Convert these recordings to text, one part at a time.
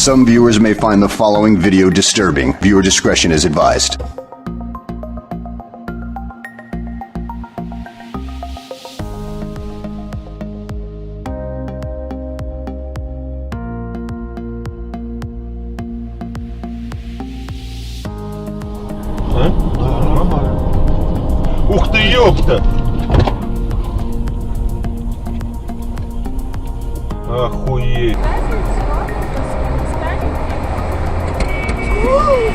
Some viewers may find the following video disturbing. Viewer discretion is advised. А? Да, нормально. Ух ты, ёпта! Охуеть!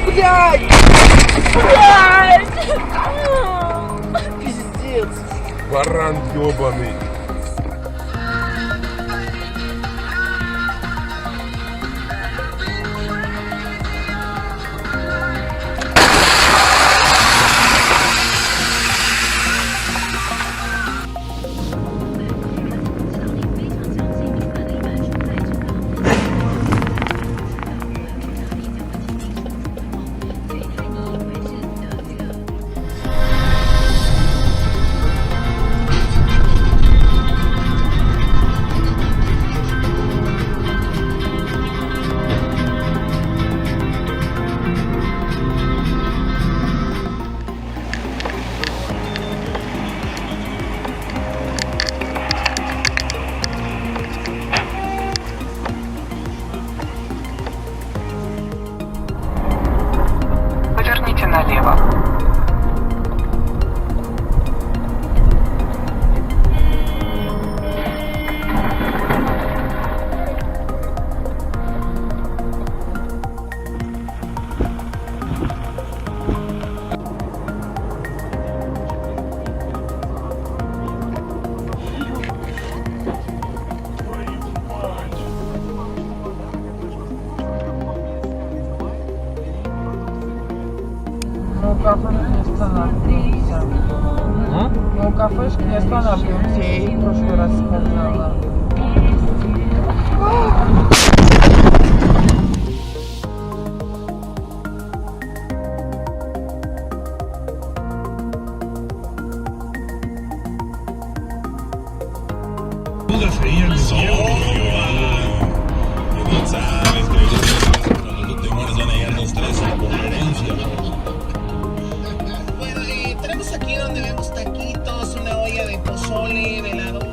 Блядь! Блядь! Пиздец! Баран ёбаный! Поверните налево. Ну, кафешки не останавливаемся. Ну, кафешки не останавливаемся, я ей в прошлый раз сказала. Bueno, tenemos aquí donde vemos taquitos, una olla de pozole, velador.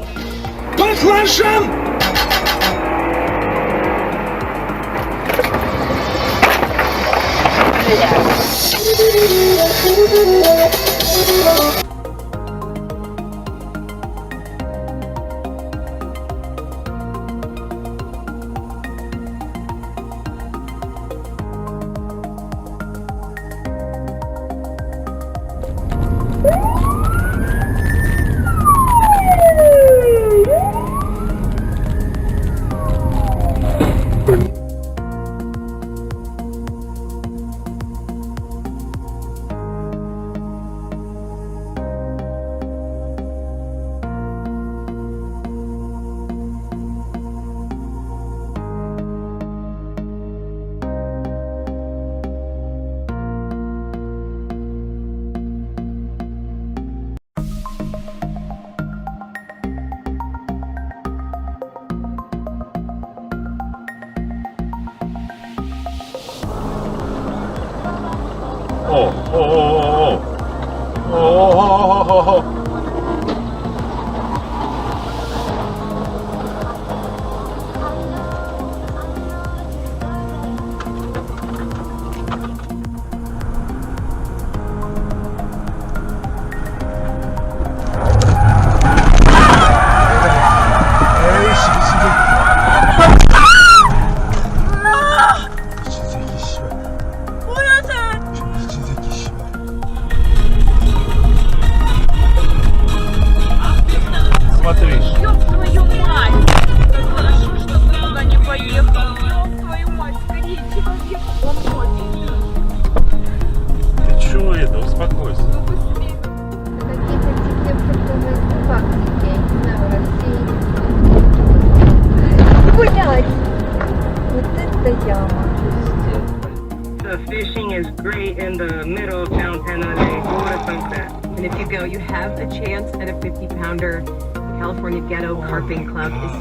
Смотри. Ёб твою мать! Как хорошо, что ты туда не поехал. Ёб твою мать, скорее человек помочь. Ты чё это? Успокойся. Ну быстрее. Какие-то теплые фабрики, я не знаю, в России. Блядь! Вот это яма. The fishing is great in the middle of downtown LA. Go to Sunset. And if you go, you have a chance at a 50-pounder. The California Ghetto Carping Club is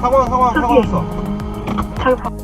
사과 왔어. 잠깐.